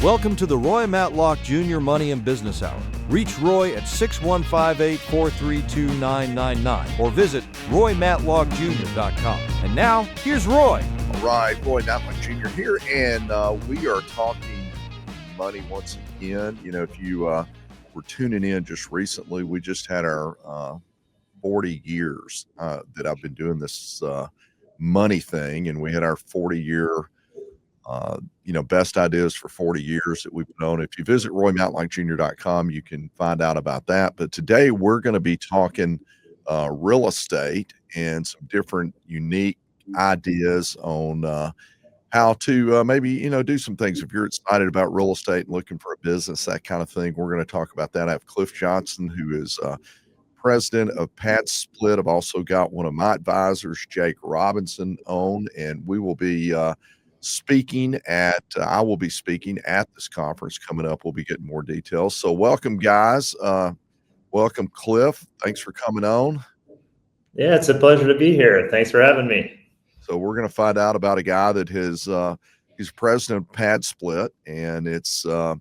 Welcome to the Roy Matlock Jr. Money and Business Hour. Reach Roy at 615-843-2999 or visit roymatlockjr.com. And now, here's Roy. All right, Roy Matlock Jr. here, and we are talking money once again. You know, if you were tuning in just recently, we just had our 40 years that I've been doing this money thing, and we had our 40-year best ideas for 40 years that we put on. If you visit roymatlockjr.com, you can find out about that. But today we're going to be talking real estate and some different unique ideas on how to maybe, do some things. If you're excited about real estate and looking for a business, that kind of thing, we're going to talk about that. I have Cliff Johnson, who is president of PadSplit. I've also got one of my advisors, Jake Robinson, on, and we will be I will be speaking at this conference coming up. We'll be getting more details. So welcome, guys. Welcome, Cliff. Thanks for coming on. Yeah, it's a pleasure to be here. Thanks for having me. So we're going to find out about a guy that he's president of PadSplit, and it's a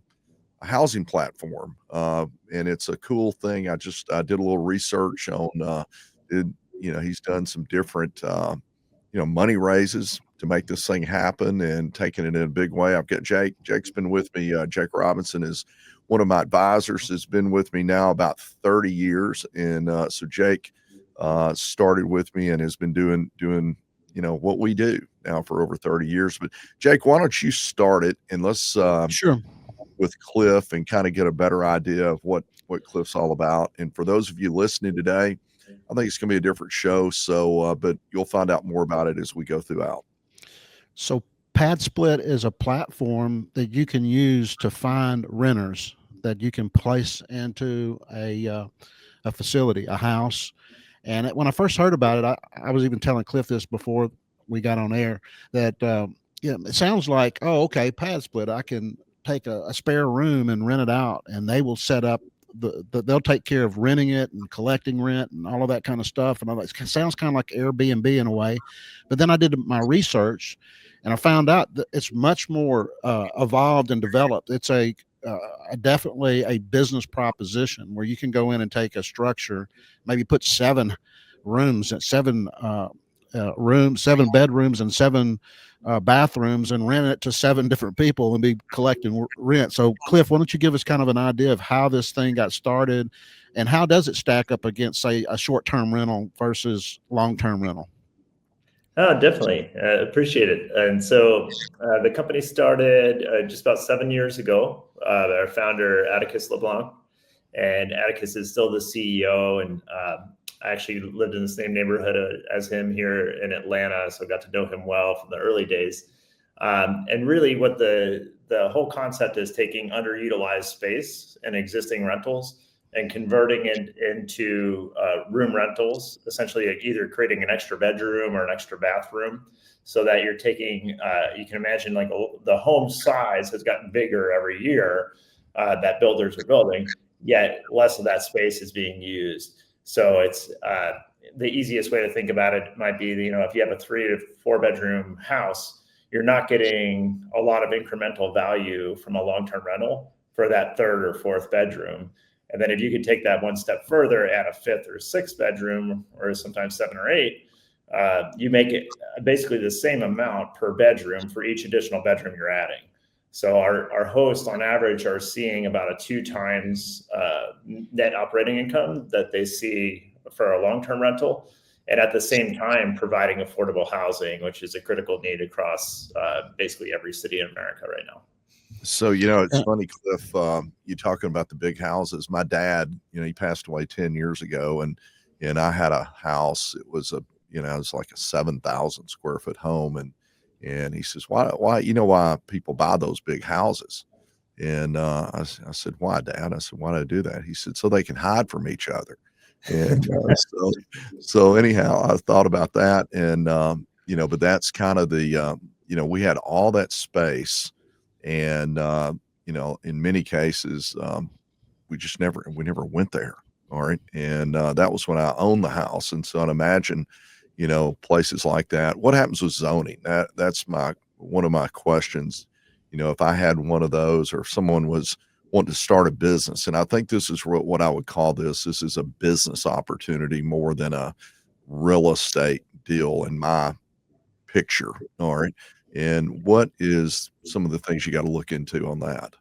housing platform. And it's a cool thing. I did a little research on, he's done some different, money raises to make this thing happen and taking it in a big way. I've got Jake. Jake's been with me. Jake Robinson is one of my advisors, has been with me now about 30 years. And so Jake started with me and has been doing what we do now for over 30 years. But Jake, why don't you start it, and let's sure with Cliff and kind of get a better idea of what Cliff's all about. And for those of you listening today, I think it's going to be a different show. So, but you'll find out more about it as we go throughout. So PadSplit is a platform that you can use to find renters that you can place into a facility, a house. And when I first heard about it, I was even telling Cliff this before we got on air, that it sounds like, oh, okay, PadSplit, I can take a spare room and rent it out, and they will set up they'll take care of renting it and collecting rent and all of that kind of stuff. And all that sounds kind of like Airbnb in a way. But then I did my research, and I found out that it's much more evolved and developed. It's definitely a business proposition where you can go in and take a structure, maybe put 7 rooms and 7 bedrooms and 7 bathrooms, and rent it to 7 different people and be collecting rent. So Cliff, why don't you give us kind of an idea of how this thing got started, and how does it stack up against, say, a short-term rental versus long-term rental? Oh, definitely. Appreciate it. And so the company started just about 7 years ago. Our founder, Atticus LeBlanc, and Atticus is still the CEO. And I actually lived in the same neighborhood as him here in Atlanta, so got to know him well from the early days. And really what the whole concept is taking underutilized space and existing rentals and converting it into room rentals, essentially either creating an extra bedroom or an extra bathroom, so that you're taking, you can imagine like the home size has gotten bigger every year that builders are building, yet less of that space is being used. So it's the easiest way to think about it might be, if you have a 3 to 4 bedroom house, you're not getting a lot of incremental value from a long-term rental for that 3rd or 4th bedroom. And then if you could take that one step further, add a 5th or 6th bedroom, or sometimes 7 or 8, you make it basically the same amount per bedroom for each additional bedroom you're adding. So our hosts on average are seeing about a 2 times net operating income that they see for a long-term rental, and at the same time providing affordable housing, which is a critical need across basically every city in America right now. So, it's funny, Cliff, you talking about the big houses. My dad, he passed away 10 years ago, and I had a house. It was it was like a 7,000 square foot home. And he says, why people buy those big houses? And I said, why, Dad? I said, why do I do that? He said, so they can hide from each other. And so anyhow, I thought about that. And, but that's kind of the, we had all that space. And, in many cases, we never went there. All right. And that was when I owned the house. And so I'd imagine, places like that. What happens with zoning? That's one of my questions. if I had one of those, or if someone was wanting to start a business, and I think this is what I would call this is a business opportunity more than a real estate deal in my picture. All right. And what is some of the things you got to look into on that?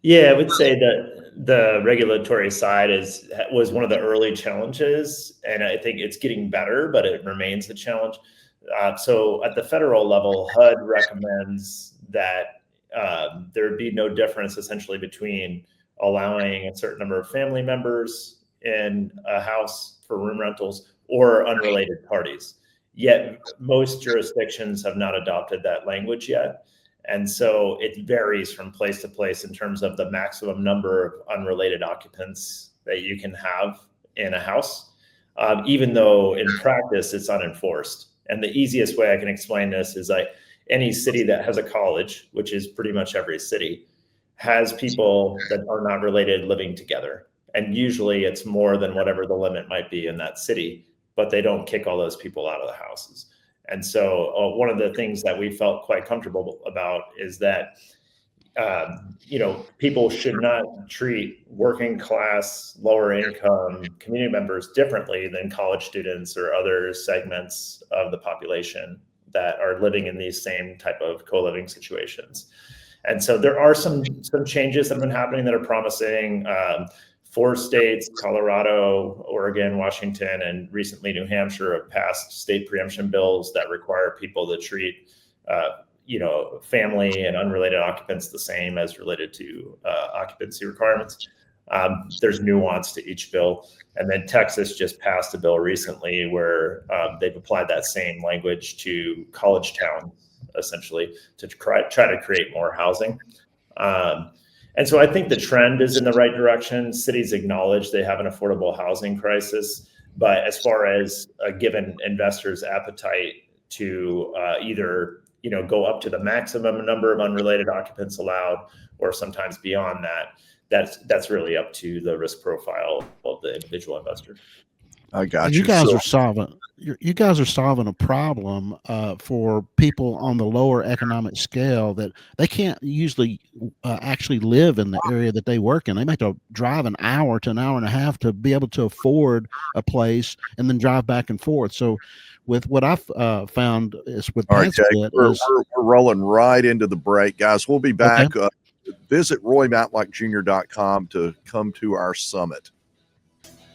Yeah, I would say that the regulatory side was one of the early challenges, and I think it's getting better, but it remains a challenge. So at the federal level, HUD recommends that there be no difference essentially between allowing a certain number of family members in a house for room rentals or unrelated parties. Yet most jurisdictions have not adopted that language yet. And so it varies from place to place in terms of the maximum number of unrelated occupants that you can have in a house, even though in practice it's unenforced. And the easiest way I can explain this is like any city that has a college, which is pretty much every city, has people that are not related living together. And usually it's more than whatever the limit might be in that city, but they don't kick all those people out of the houses. And so one of the things that we felt quite comfortable about is that, people should not treat working class, lower income community members differently than college students or other segments of the population that are living in these same type of co-living situations. And so there are some changes that have been happening that are promising. 4 states, Colorado, Oregon, Washington, and recently New Hampshire, have passed state preemption bills that require people to treat, family and unrelated occupants the same as related to occupancy requirements. There's nuance to each bill. And then Texas just passed a bill recently where they've applied that same language to college towns, essentially, to try to create more housing. And so I think the trend is in the right direction. Cities acknowledge they have an affordable housing crisis, but as far as a given investor's appetite to either go up to the maximum number of unrelated occupants allowed, or sometimes beyond that, that's really up to the risk profile of the individual investor. I got you. you. Guys are solving. You guys are solving a problem for people on the lower economic scale that they can't usually actually live in the area that they work in. They may have to drive an hour to an hour and a half to be able to afford a place and then drive back and forth. So with what I've found is with all right, Jake, we're rolling right into the break, guys. We'll be back. Okay. Visit RoyMatlockJr.com to come to our summit.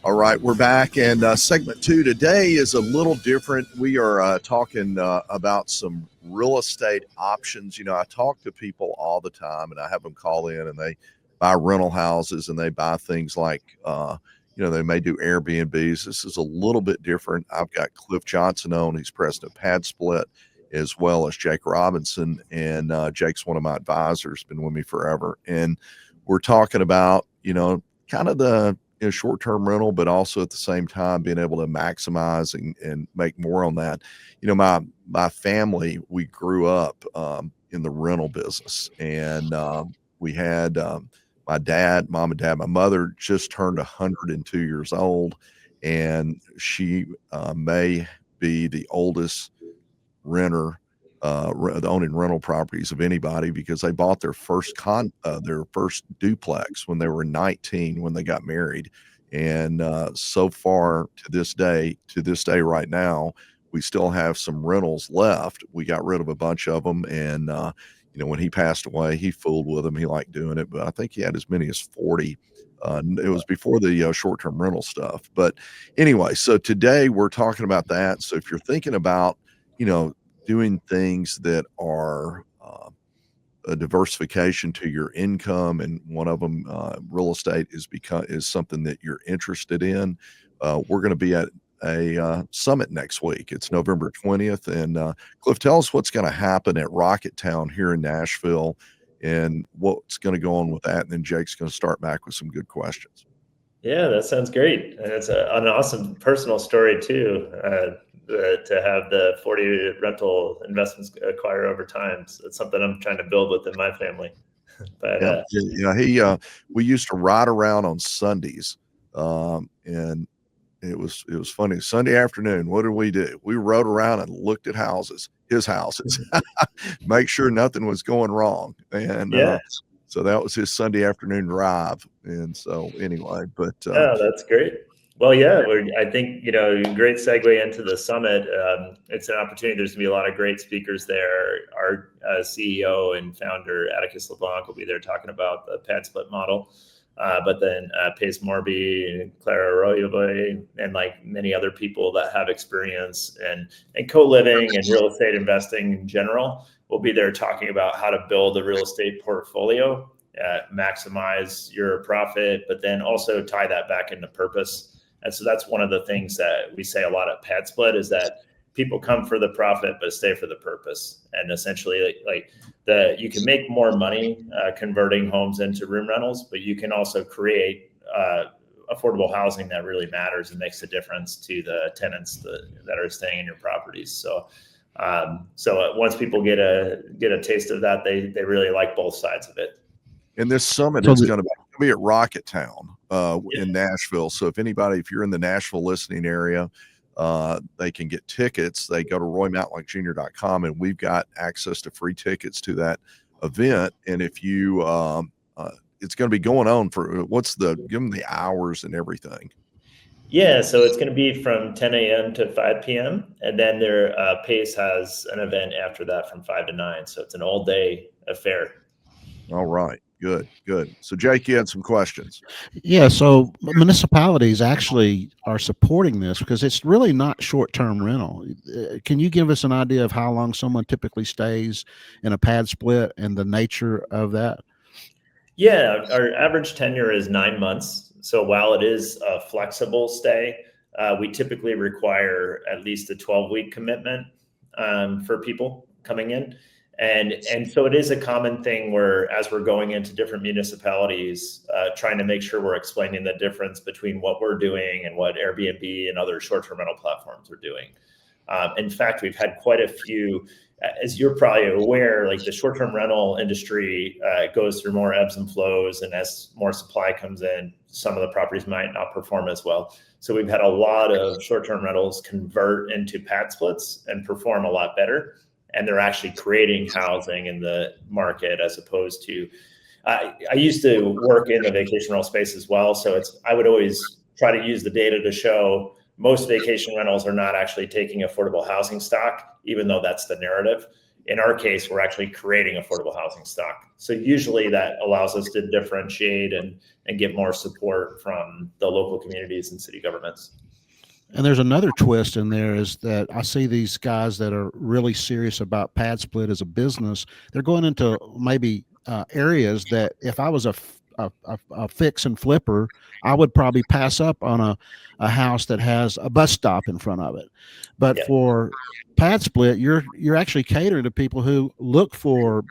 All right, we're back, and segment 2 today is a little different. We are talking about some real estate options. I talk to people all the time, and I have them call in, and they buy rental houses, and they buy things like, they may do Airbnbs. This is a little bit different. I've got Cliff Johnson on. He's president of PadSplit, as well as Jake Robinson, and Jake's one of my advisors, been with me forever. And we're talking about, kind of the short-term rental, but also at the same time being able to maximize and make more on that. My family, we grew up in the rental business, and we had my dad, mom and dad. My mother just turned 102 years old, and she may be the oldest renter owning rental properties of anybody, because they bought their first duplex when they were 19 when they got married. And so far to this day right now, we still have some rentals left. We got rid of a bunch of them, and when he passed away, he fooled with them. He liked doing it, but I think he had as many as 40. It was before the short-term rental stuff. But anyway, so today we're talking about that. So if you're thinking about doing things that are a diversification to your income, and one of them, real estate, is something that you're interested in, we're going to be at a summit next week. It's November 20th, and Cliff, tell us what's going to happen at Rocket Town here in Nashville and what's going to go on with that, and then Jake's going to start back with some good questions. Yeah, that sounds great. And it's an awesome personal story too, to have the 40 rental investments acquire over time. So it's something I'm trying to build within my family. But we used to ride around on Sundays, and it was funny. Sunday afternoon, what did we do? We rode around and looked at his houses, make sure nothing was going wrong. And Yeah. so that was his Sunday afternoon drive. And so anyway, but Oh, that's great. Well, yeah, I think, great segue into the summit. It's an opportunity. There's going to be a lot of great speakers there. Our CEO and founder, Atticus LeBlanc, will be there talking about the PadSplit model. But then Pace Morby, Clara Arroyo, and like many other people that have experience and co-living and real estate investing in general will be there talking about how to build a real estate portfolio, maximize your profit, but then also tie that back into purpose. And so that's one of the things that we say a lot at PadSplit is that people come for the profit, but stay for the purpose. And essentially, you can make more money converting homes into room rentals, but you can also create affordable housing that really matters and makes a difference to the tenants that are staying in your properties. So once people get a taste of that, they really like both sides of it. And this summit is going to be at Rocket Town in Nashville. So if you're in the Nashville listening area, they can get tickets. They go to roymatlockjr.com, and we've got access to free tickets to that event. And if you, it's going to be going on for give them the hours and everything. Yeah, so it's going to be from 10 a.m. to 5 p.m. And then their Pace has an event after that from 5 to 9. So it's an all day affair. All right. Good. So Jake, you had some questions. Yeah. So municipalities actually are supporting this because it's really not short-term rental. Can you give us an idea of how long someone typically stays in a PadSplit and the nature of that? Yeah, our average tenure is 9 months. So while it is a flexible stay, we typically require at least a 12-week commitment for people coming in. And so it is a common thing where as we're going into different municipalities, trying to make sure we're explaining the difference between what we're doing and what Airbnb and other short-term rental platforms are doing. In fact, we've had quite a few, as you're probably aware, like the short-term rental industry goes through more ebbs and flows. And as more supply comes in, some of the properties might not perform as well. So we've had a lot of short-term rentals convert into PadSplits and perform a lot better. And they're actually creating housing in the market as opposed to, I used to work in the vacation rental space as well. So I would always try to use the data to show most vacation rentals are not actually taking affordable housing stock, even though that's the narrative. In our case, we're actually creating affordable housing stock. So usually that allows us to differentiate and get more support from the local communities and city governments. And there's another twist in there is that I see these guys that are really serious about PadSplit as a business. They're going into maybe areas that if I was a fix and flipper, I would probably pass up on a house that has a bus stop in front of it. But for PadSplit, you're actually catering to people who look for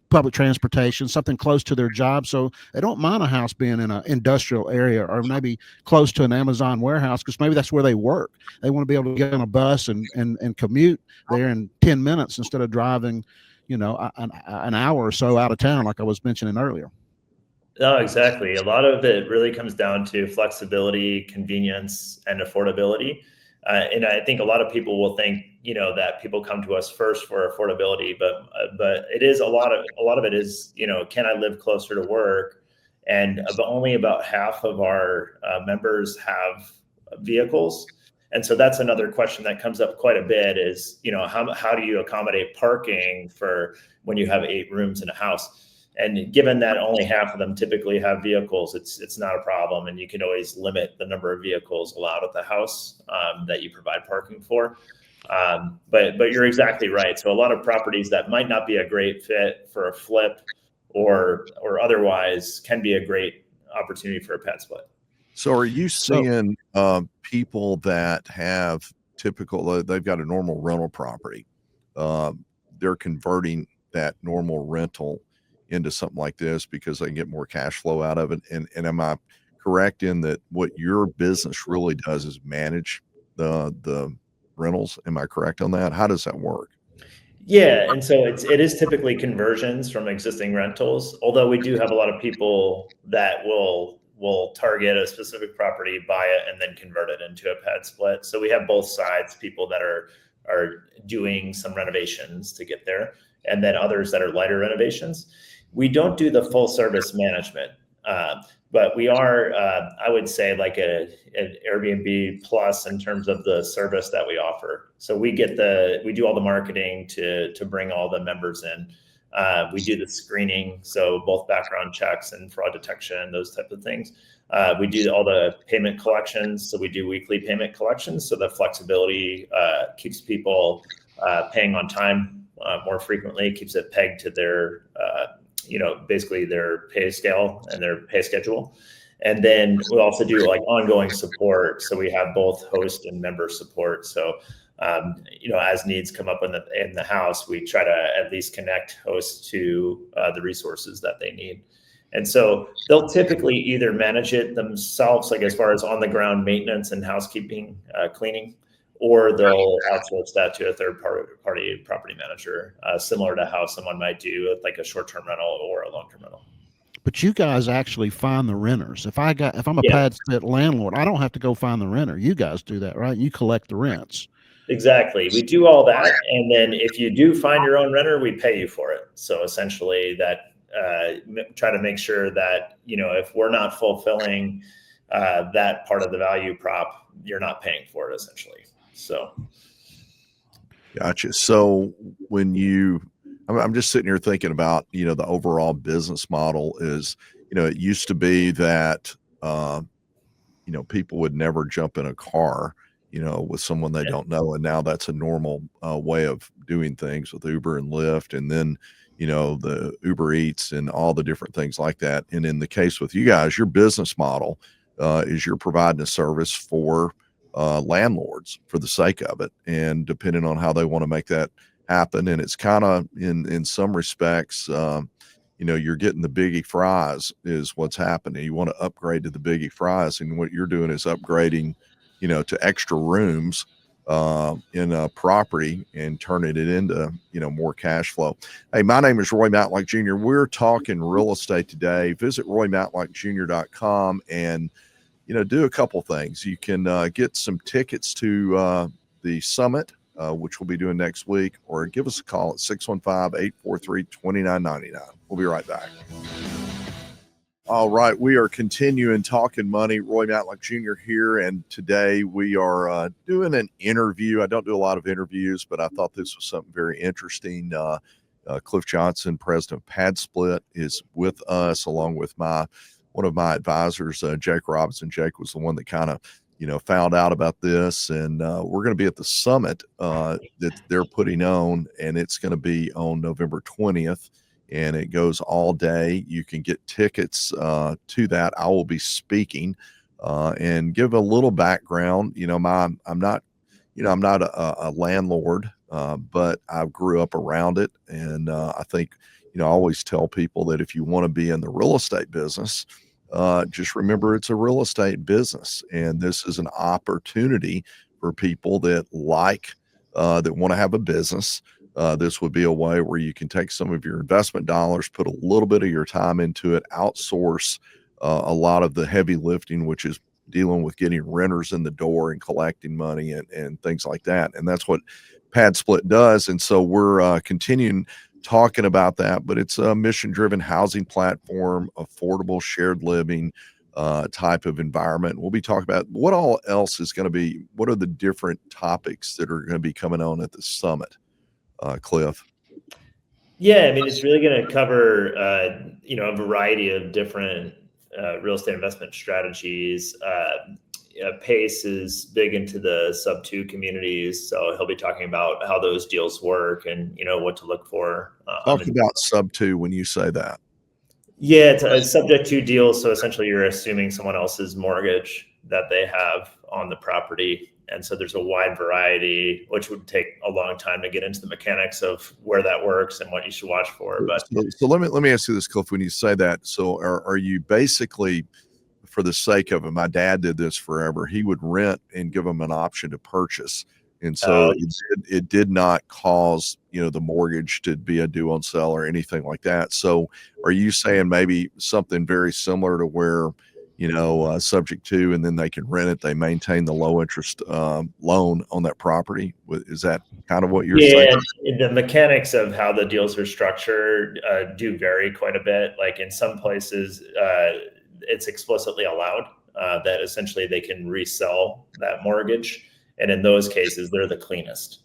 public transportation, something close to their job. So they don't mind a house being in an industrial area or maybe close to an Amazon warehouse because maybe that's where they work. They want to be able to get on a bus and commute there in 10 minutes instead of driving, an hour or so out of town, like I was mentioning earlier. No, exactly. A lot of it really comes down to flexibility, convenience, and affordability. And I think a lot of people will think, that people come to us first for affordability, but it is a lot of it is, can I live closer to work? And only about half of our members have vehicles. And so that's another question that comes up quite a bit is, how do you accommodate parking for when you have 8 rooms in a house? And given that only half of them typically have vehicles, it's not a problem. And you can always limit the number of vehicles allowed at the house that you provide parking for. But you're exactly right. So a lot of properties that might not be a great fit for a flip or otherwise can be a great opportunity for a PadSplit. So are you seeing people that have they've got a normal rental property, they're converting that normal rental into something like this because they can get more cash flow out of it? And am I correct in that what your business really does is manage the rentals? Am I correct on that? How does that work? Yeah, and so it is typically conversions from existing rentals, although we do have a lot of people that will will target a specific property, buy it, and then convert it into a pad split. So we have both sides, people that are doing some renovations to get there, and then others that are lighter renovations. We don't do the full service management, but we are, I would say, like an Airbnb plus in terms of the service that we offer. So we do all the marketing to bring all the members in. We do the screening, so both background checks and fraud detection, those type of things. We do all the payment collections, so we do weekly payment collections, so the flexibility keeps people paying on time more frequently, keeps it pegged to their, basically their pay scale and their pay schedule. And then we also do like ongoing support, so we have both host and member support. So as needs come up in the house, we try to at least connect hosts to the resources that they need. And so they'll typically either manage it themselves, like as far as on the ground maintenance and housekeeping, cleaning, or they'll outsource that to a third party property manager, similar to how someone might do like a short-term rental or a long-term rental. But you guys actually find the renters. If I'm a PadSplit landlord, I don't have to go find the renter. You guys do that, right? You collect the rents. Exactly. We do all that. And then if you do find your own renter, we pay you for it. So essentially that try to make sure that, if we're not fulfilling that part of the value prop, you're not paying for it essentially. So. Gotcha. So I'm just sitting here thinking about, the overall business model is, it used to be that, people would never jump in a car, with someone they don't know. And now that's a normal way of doing things with Uber and Lyft. And then, the Uber Eats and all the different things like that. And in the case with you guys, your business model is you're providing a service for landlords for the sake of it. And depending on how they want to make that happen. And it's kind of in some respects, you're getting the biggie fries is what's happening. You want to upgrade to the biggie fries. And what you're doing is upgrading, to extra rooms in a property and turning it into, more cash flow. Hey, my name is Roy Matlock Jr. We're talking real estate today. Visit roymatlockjr.com and, do a couple things. You can get some tickets to the summit, which we'll be doing next week, or give us a call at 615-843-2999. We'll be right back. All right, we are continuing talking money. Roy Matlock Jr. here, and today we are doing an interview. I don't do a lot of interviews, but I thought this was something very interesting. Cliff Johnson, president of PadSplit, is with us, along with one of my advisors, Jake Robinson. Jake was the one that kind of found out about this, and we're going to be at the summit that they're putting on, and it's going to be on November 20th, and it goes all day. You can get tickets to that. I will be speaking and give a little background. I'm not a landlord, but I grew up around it, and I think I always tell people that if you want to be in the real estate business, just remember it's a real estate business, and this is an opportunity for people that that want to have a business. This would be a way where you can take some of your investment dollars, put a little bit of your time into it, outsource a lot of the heavy lifting, which is dealing with getting renters in the door and collecting money and things like that. And that's what PadSplit does. And so we're continuing talking about that, but it's a mission-driven housing platform, affordable shared living type of environment. We'll be talking about what all else is going to be, what are the different topics that are going to be coming on at the summit, Cliff? Yeah, I mean, it's really going to cover, a variety of different real estate investment strategies. Pace is big into the sub 2 communities, so he'll be talking about how those deals work and what to look for. Talk about sub 2 when you say that. Yeah, it's a subject to deals. So essentially, you're assuming someone else's mortgage that they have on the property, and so there's a wide variety, which would take a long time to get into the mechanics of where that works and what you should watch for. But so let me ask you this, Cliff. When you say that, so are you basically, for the sake of it, my dad did this forever. He would rent and give them an option to purchase. And so it did not cause, the mortgage to be a due on sale or anything like that. So are you saying maybe something very similar to where, subject to, and then they can rent it. They maintain the low interest loan on that property. Is that kind of what you're saying? Yeah, the mechanics of how the deals are structured do vary quite a bit. Like in some places, it's explicitly allowed that essentially they can resell that mortgage. And in those cases, they're the cleanest.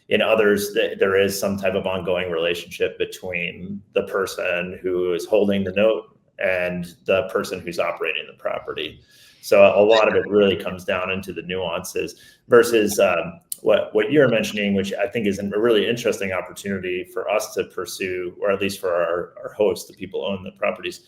In others, there is some type of ongoing relationship between the person who is holding the note and the person who's operating the property. So a lot of it really comes down into the nuances versus what you're mentioning, which I think is a really interesting opportunity for us to pursue, or at least for our hosts, the people who own the properties.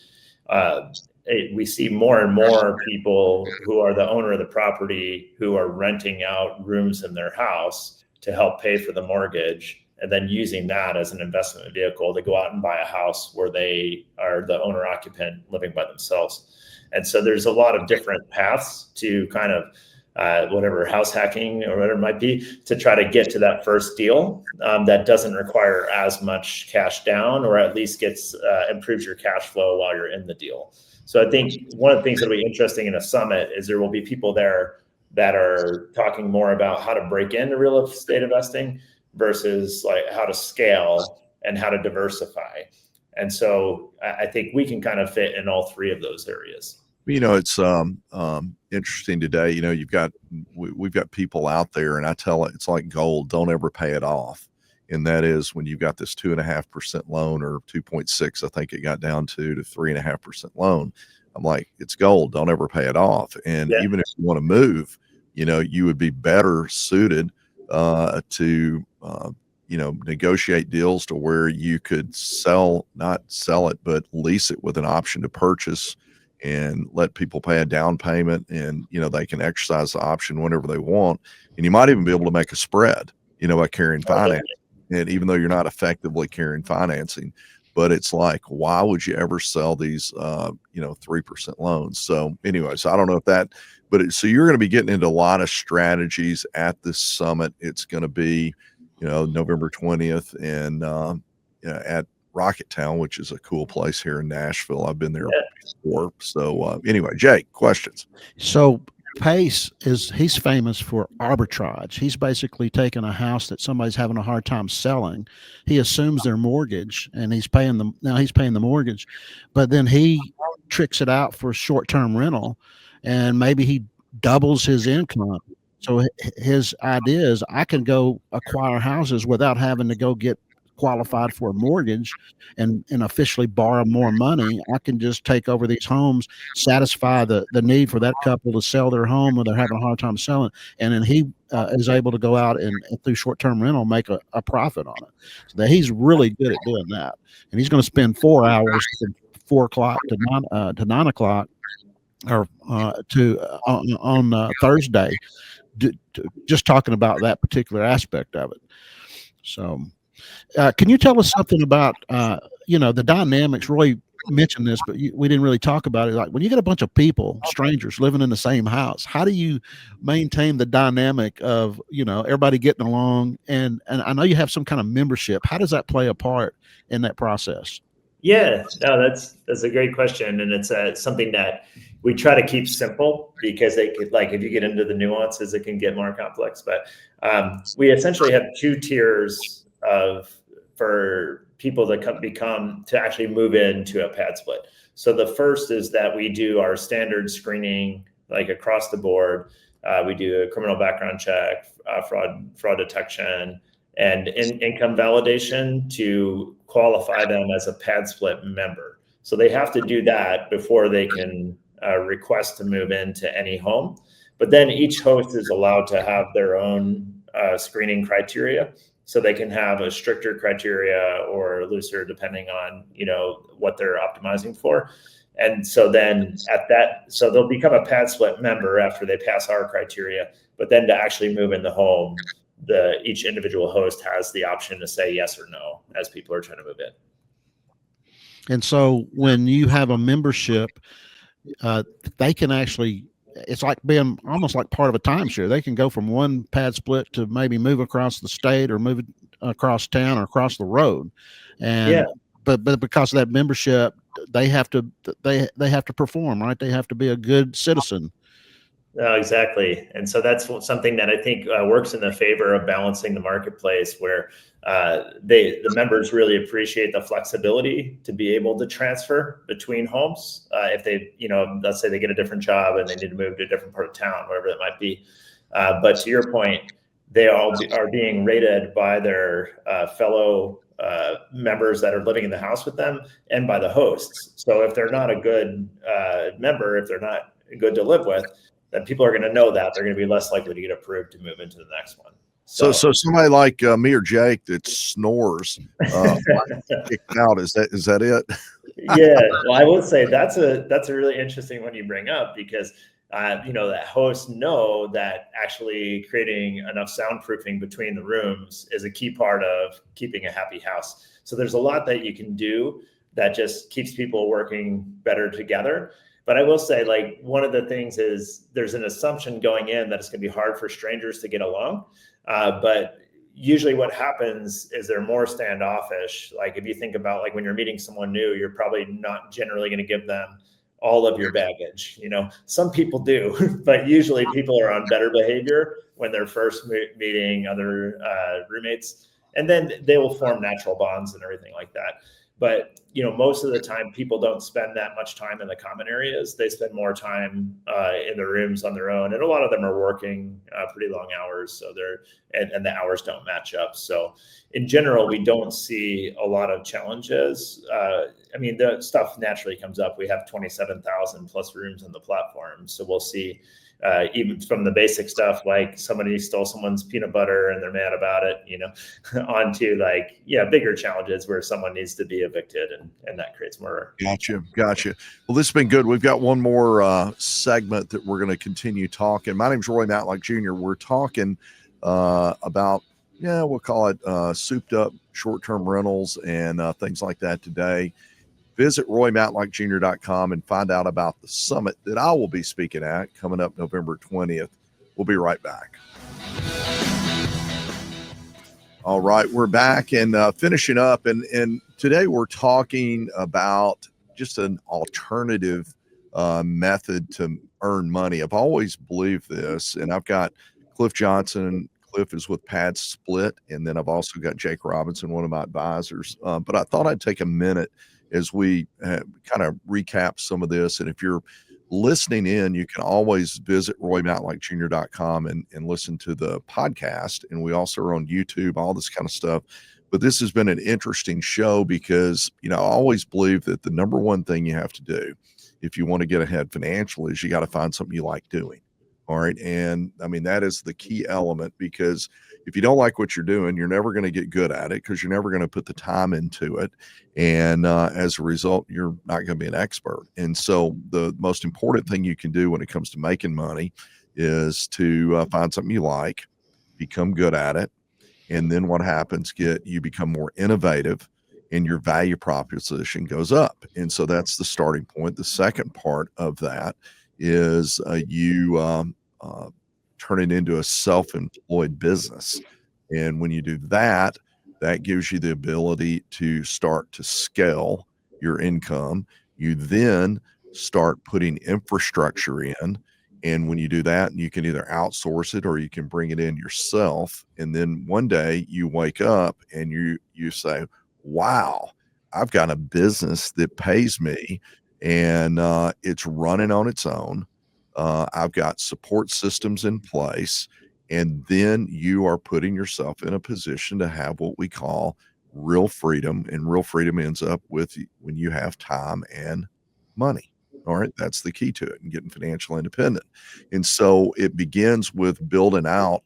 We see more and more people who are the owner of the property who are renting out rooms in their house to help pay for the mortgage, and then using that as an investment vehicle to go out and buy a house where they are the owner occupant living by themselves. And so there's a lot of different paths to kind of whatever house hacking or whatever it might be to try to get to that first deal that doesn't require as much cash down, or at least improves your cash flow while you're in the deal. So I think one of the things that'll be interesting in a summit is there will be people there that are talking more about how to break into real estate investing versus like how to scale and how to diversify. And so I think we can kind of fit in all three of those areas. It's interesting today. We've got people out there, and I tell it, it's like gold. Don't ever pay it off. And that is when you've got this 2.5% loan, or 2.6, I think it got down to 3.5% loan. I'm like, it's gold. Don't ever pay it off. And even if you want to move, you would be better suited to negotiate deals to where you could not sell it, but lease it with an option to purchase, and let people pay a down payment, and they can exercise the option whenever they want. And you might even be able to make a spread, by carrying financing. And even though you're not effectively carrying financing, but it's like, why would you ever sell these 3% loans? So anyways, I don't know if that, but so you're going to be getting into a lot of strategies at this summit. It's going to be November 20th, and at Rocket Town, which is a cool place here in Nashville. I've been there before. So anyway, Jake, questions? So Pace he's famous for arbitrage. He's basically taking a house that somebody's having a hard time selling. He assumes their mortgage, and he's paying the mortgage, but then he tricks it out for short-term rental, and maybe he doubles his income. So his idea is, I can go acquire houses without having to go get qualified for a mortgage and officially borrow more money. I can just take over these homes, satisfy the need for that couple to sell their home when they're having a hard time selling, and then he is able to go out and through short-term rental make a profit on it. So that he's really good at doing that, and he's going to spend 4 hours from 4 o'clock to 9 o'clock or on Thursday, just talking about that particular aspect of it. So can you tell us something about the dynamics? Roy mentioned this, but we didn't really talk about it. Like, when you get a bunch of people, strangers, living in the same house, how do you maintain the dynamic of everybody getting along? And I know you have some kind of membership. How does that play a part in that process? Yeah, no, that's a great question, and it's something that we try to keep simple, because they could, like, if you get into the nuances, it can get more complex. But we essentially have 2 tiers for people that to actually move into a PadSplit. So the first is that we do our standard screening, like across the board. We do a criminal background check, fraud detection, and income validation to qualify them as a PadSplit member. So they have to do that before they can request to move into any home. But then each host is allowed to have their own screening criteria. So they can have a stricter criteria or looser, depending on what they're optimizing for. And so then so they'll become a PadSplit member after they pass our criteria. But then to actually move in the home, each individual host has the option to say yes or no as people are trying to move in. And so when you have a membership, they can actually, it's like being almost like part of a timeshare. They can go from one PadSplit to maybe move across the state, or move across town, or across the road, and but because of that membership, they have to perform, right? They have to be a good citizen. No, exactly. And so that's something that I think works in the favor of balancing the marketplace, where the members really appreciate the flexibility to be able to transfer between homes. If they, let's say they get a different job and they need to move to a different part of town, whatever that might be. But to your point, they all are being rated by their fellow members that are living in the house with them and by the hosts. So if they're not a good member, if they're not good to live with, then people are going to know that they're going to be less likely to get approved to move into the next one. So somebody like me or Jake that snores kicked out. Is that it? Yeah, well, I would say that's a really interesting one you bring up, because that hosts know that actually creating enough soundproofing between the rooms is a key part of keeping a happy house. So there's a lot that you can do that just keeps people working better together. But I will say, like, one of the things is there's an assumption going in that it's going to be hard for strangers to get along. But usually what happens is they're more standoffish. Like, if you think about, like, when you're meeting someone new, you're probably not generally going to give them all of your baggage. Some people do, but usually people are on better behavior when they're first meeting other roommates, and then they will form natural bonds and everything like that. But, most of the time people don't spend that much time in the common areas. They spend more time in the rooms on their own. And a lot of them are working pretty long hours. So and the hours don't match up. So in general, we don't see a lot of challenges. The stuff naturally comes up. We have 27,000 plus rooms on the platform. So we'll see even from the basic stuff, like somebody stole someone's peanut butter and they're mad about it, onto bigger challenges where someone needs to be evicted, and that creates more. Gotcha. Well, this has been good. We've got one more segment that we're going to continue talking. My name's Roy Matlock Jr. We're talking about, we'll call it souped up short-term rentals and things like that today. Visit RoyMatlockJr.com and find out about the summit that I will be speaking at coming up November 20th. We'll be right back. All right, we're back and finishing up. And today we're talking about just an alternative method to earn money. I've always believed this, and I've got Cliff Johnson. Cliff is with PadSplit, and then I've also got Jake Robinson, one of my advisors. But I thought I'd take a minute as we kind of recap some of this. And if you're listening in, you can always visit RoyMatlockJr.com and listen to the podcast. And we also are on YouTube, all this kind of stuff. But this has been an interesting show because, I always believe that the number one thing you have to do if you want to get ahead financially is you got to find something you like doing. All right. And that is the key element, because if you don't like what you're doing, you're never going to get good at it because you're never going to put the time into it. And as a result, you're not going to be an expert. And so the most important thing you can do when it comes to making money is to find something you like, become good at it. And then what happens, you become more innovative and your value proposition goes up. And so that's the starting point. The second part of that is you turn it into a self-employed business. And when you do that, that gives you the ability to start to scale your income. You then start putting infrastructure in. And when you do that, you can either outsource it or you can bring it in yourself. And then one day you wake up and you say, wow, I've got a business that pays me and it's running on its own. I've got support systems in place, and then you are putting yourself in a position to have what we call real freedom, and real freedom ends up with when you have time and money. All right, that's the key to it, and getting financial independent. And so it begins with building out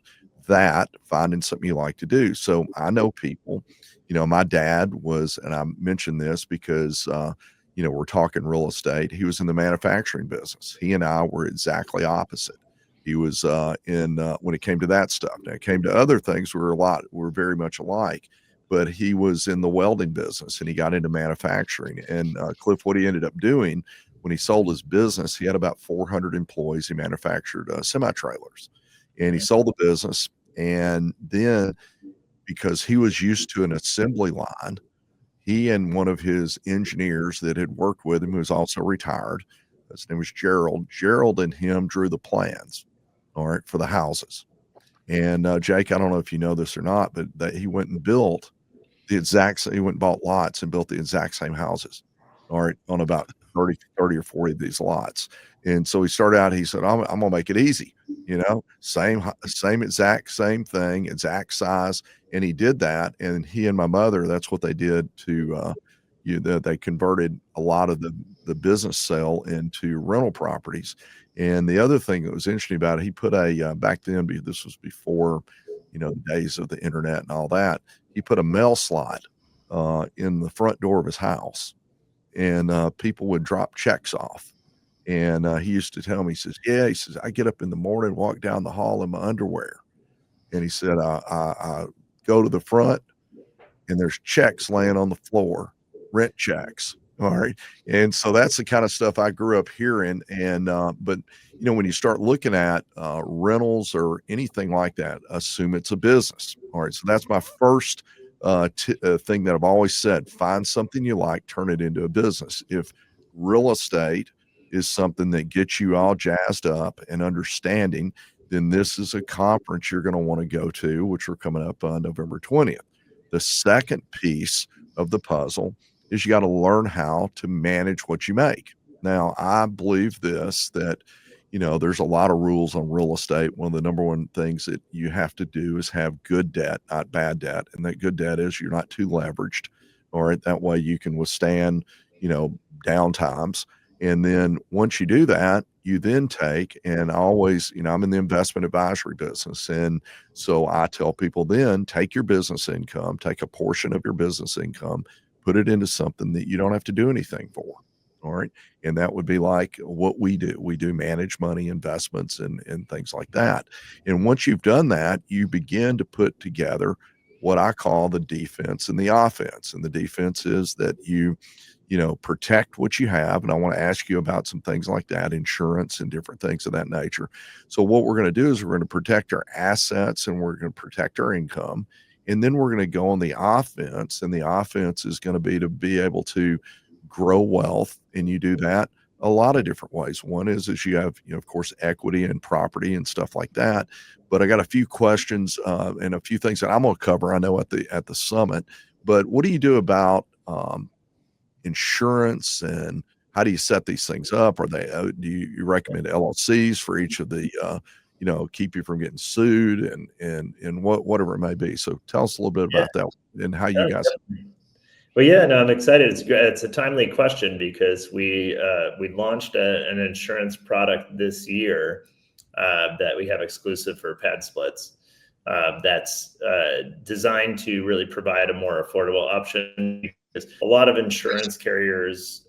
that, finding something you like to do. So I know people, my dad was, and I mentioned this because we're talking real estate. He was in the manufacturing business. He and I were exactly opposite. He was when it came to that stuff. Now it came to other things, we're very much alike, but he was in the welding business and he got into manufacturing. And Cliff, what he ended up doing when he sold his business, he had about 400 employees. He manufactured semi-trailers, and he sold the business. And then because he was used to an assembly line, he and one of his engineers that had worked with him, who was also retired, his name was Gerald. Gerald and him drew the plans, all right, for the houses. And Jake, I don't know if you know this or not, but that he went and built he went and bought lots and built the exact same houses, all right, on about 30 or 40 of these lots. And so he started out, he said, I'm gonna make it easy, same exact same thing, exact size. And he did that. And he and my mother, that's what they did to they converted a lot of the business sale into rental properties. And the other thing that was interesting about it, he put back then, this was before, the days of the internet and all that, he put a mail slot in the front door of his house, and people would drop checks off. And he used to tell me, he says, I get up in the morning, walk down the hall in my underwear. And he said, I go to the front and there's checks laying on the floor, rent checks. All right. And so that's the kind of stuff I grew up hearing. And, but when you start looking at rentals or anything like that, assume it's a business. All right. So that's my first thing that I've always said, find something you like, turn it into a business. If real estate is something that gets you all jazzed up and understanding, then this is a conference you're going to want to go to, which we're coming up on November 20th. The second piece of the puzzle is you got to learn how to manage what you make. Now, I believe that, there's a lot of rules on real estate. One of the number one things that you have to do is have good debt, not bad debt. And that good debt is you're not too leveraged. All right. That way you can withstand, down times. And then once you do that, you then take, and I always, I'm in the investment advisory business. And so I tell people then take your business income, take a portion of your business income, put it into something that you don't have to do anything for. All right. And that would be like what we do. We do manage money, investments, and things like that. And once you've done that, you begin to put together what I call the defense and the offense. And the defense is that you protect what you have. And I want to ask you about some things like that, insurance and different things of that nature. So what we're going to do is we're going to protect our assets and we're going to protect our income. And then we're going to go on the offense. And the offense is going to be able to grow wealth. And you do that a lot of different ways. One is you have, of course, equity and property and stuff like that. But I got a few questions and a few things that I'm going to cover, I know at the summit. But what do you do about insurance, and how do you set these things up? Are they do you recommend LLCs for each of the keep you from getting sued and whatever it may be? So tell us a little bit about that and how you guys. Well, yeah, no, I'm excited. It's a timely question because we launched an insurance product this year that we have exclusive for PadSplits. That's designed to really provide a more affordable option. A lot of insurance carriers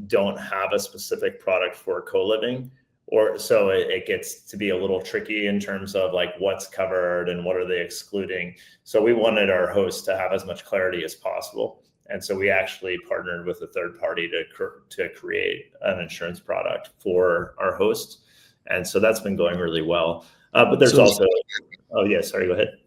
don't have a specific product for co-living, or so it gets to be a little tricky in terms of like what's covered and what are they excluding. So we wanted our hosts to have as much clarity as possible. And so we actually partnered with a third party to create an insurance product for our hosts. And so that's been going really well. But there's also, oh yeah, sorry, go ahead.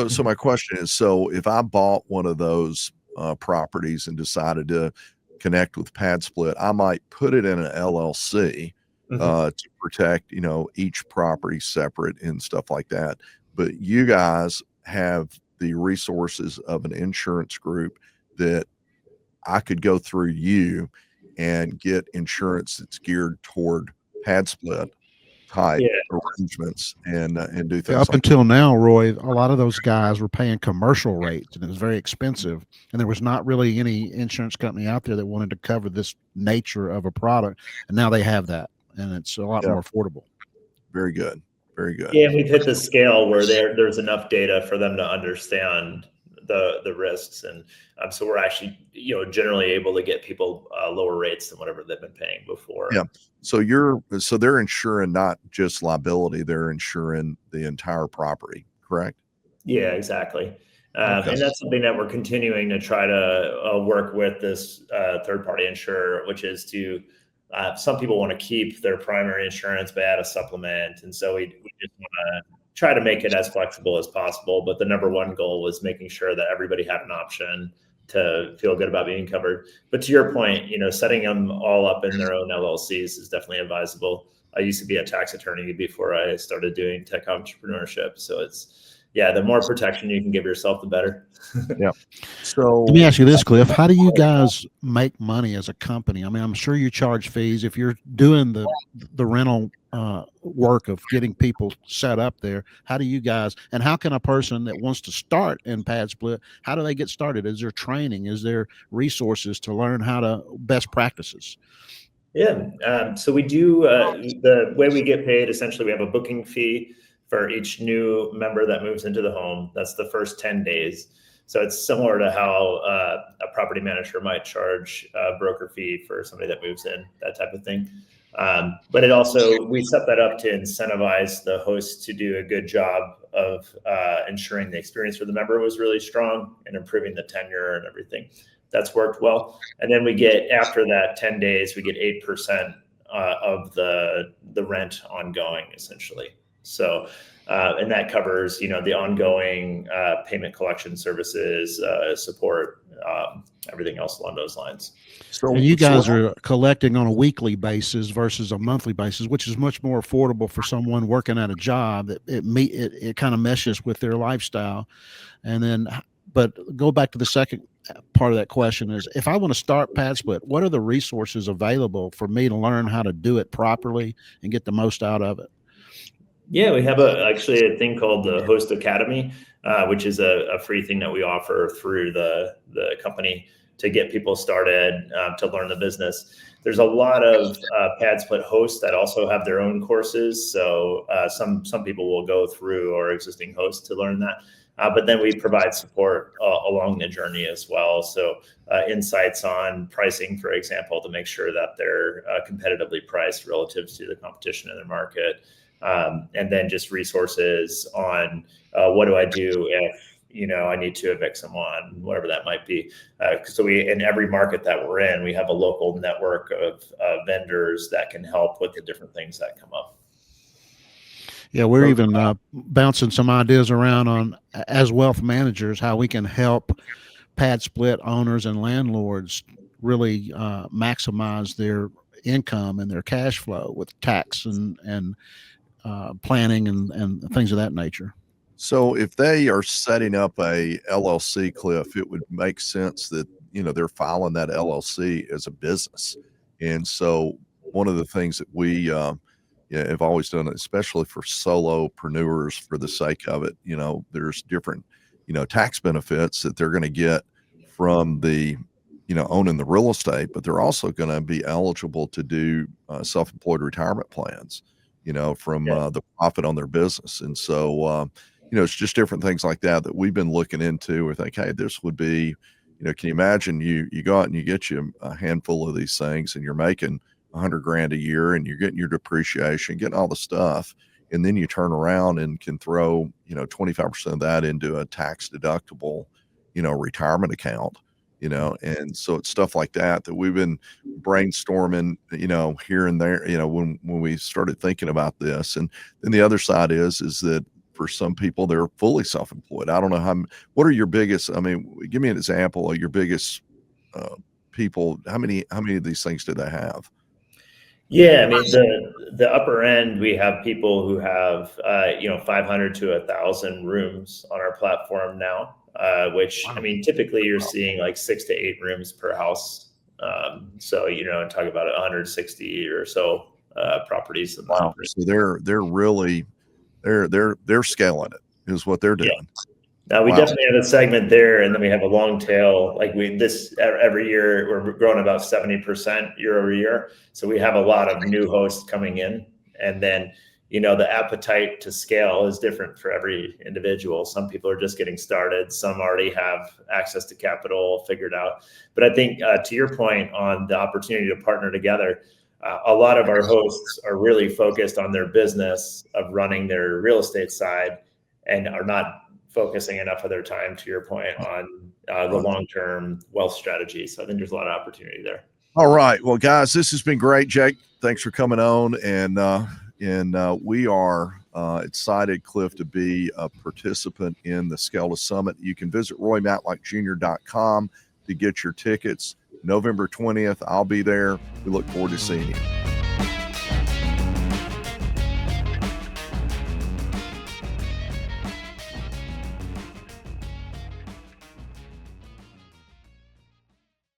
So my question is, so if I bought one of those properties and decided to connect with PadSplit, I might put it in an LLC to protect, each property separate and stuff like that. But you guys have the resources of an insurance group that I could go through you and get insurance that's geared toward PadSplit type arrangements and do things. Up until now, Roy, a lot of those guys were paying commercial rates, and it was very expensive. And there was not really any insurance company out there that wanted to cover this nature of a product. And now they have that, and it's a lot more affordable. Very good. Very good. Yeah, and we've hit the scale where there's enough data for them to understand the risks, and so we're actually generally able to get people lower rates than whatever they've been paying before. Yeah. So they're insuring not just liability, they're insuring the entire property, correct? Yeah, exactly. And that's something that we're continuing to try to work with this third party insurer, which is to some people want to keep their primary insurance but add a supplement, and so we just want to try to make it as flexible as possible. But the number one goal was making sure that everybody had an option to feel good about being covered. But to your point, setting them all up in their own LLCs is definitely advisable. I used to be a tax attorney before I started doing tech entrepreneurship. So the more protection you can give yourself, the better. Yeah. So let me ask you this, Cliff. How do you guys make money as a company? I mean, I'm sure you charge fees if you're doing the rental work of getting people set up there. How do you guys, and how can a person that wants to start in PadSplit, how do they get started? Is there training? Is there resources to learn how to best practices? Yeah. So we do the way we get paid. Essentially, we have a booking fee for each new member that moves into the home. That's the first 10 days. So it's similar to how a property manager might charge a broker fee for somebody that moves in, that type of thing. But we set that up to incentivize the host to do a good job of ensuring the experience for the member was really strong and improving the tenure and everything. That's worked well. And then we get, after that 10 days, we get 8% of the rent ongoing, essentially. So, and that covers, the ongoing payment collection services, support, everything else along those lines. So and you guys are collecting on a weekly basis versus a monthly basis, which is much more affordable for someone working at a job that it kind of meshes with their lifestyle. And then, but go back to the second part of that question is, if I want to start PadSplit, what are the resources available for me to learn how to do it properly and get the most out of it? Yeah, we have actually a thing called the Host Academy, which is a free thing that we offer through the company to get people started, to learn the business. There's a lot of PadSplit hosts that also have their own courses. So some people will go through our existing hosts to learn that. But then we provide support along the journey as well. So insights on pricing, for example, to make sure that they're competitively priced relative to the competition in the market. And then just resources on what do I do if I need to evict someone, whatever that might be. So in every market that we're in, we have a local network of vendors that can help with the different things that come up. Yeah, we're even bouncing some ideas around on, as wealth managers, how we can help PadSplit owners and landlords really maximize their income and their cash flow with tax and planning and things of that nature. So if they are setting up a LLC, Cliff, it would make sense that, they're filing that LLC as a business. And so one of the things that we have always done, especially for solopreneurs, for the sake of it, there's different, tax benefits that they're going to get from the, owning the real estate, but they're also going to be eligible to do self-employed retirement plans, from the profit on their business. And so, it's just different things like that we've been looking into. We think, hey, this would be, can you imagine you go out and you get you a handful of these things and you're making $100,000 a year and you're getting your depreciation, getting all the stuff. And then you turn around and can throw, 25% of that into a tax deductible, retirement account, and so it's stuff like that we've been brainstorming, here and there, when we started thinking about this. And then the other side is that for some people, they're fully self-employed. I don't know what are your biggest, give me an example of your biggest people. How many of these things do they have? Yeah, the upper end, we have people who have 500 to 1,000 rooms on our platform now, which wow. Typically you're seeing like 6 to 8 rooms per house. So talk about 160 or so properties. Wow. So they're really they're scaling it is what they're doing. Yeah. Now we definitely have a segment there, and then we have a long tail. Like every year we're growing about 70% year over year. So we have a lot of new hosts coming in, and then the appetite to scale is different for every individual. Some people are just getting started. Some already have access to capital figured out. But I think to your point on the opportunity to partner together, a lot of our hosts are really focused on their business of running their real estate side and are not focusing enough of their time, to your point, on the long-term wealth strategy. So I think there's a lot of opportunity there. All right. Well, guys, this has been great. Jake, thanks for coming on. And we are excited, Cliff, to be a participant in the Scale to Summit. You can visit RoyMatlockJr.com. to get your tickets. November 20th, I'll be there. We look forward to seeing you.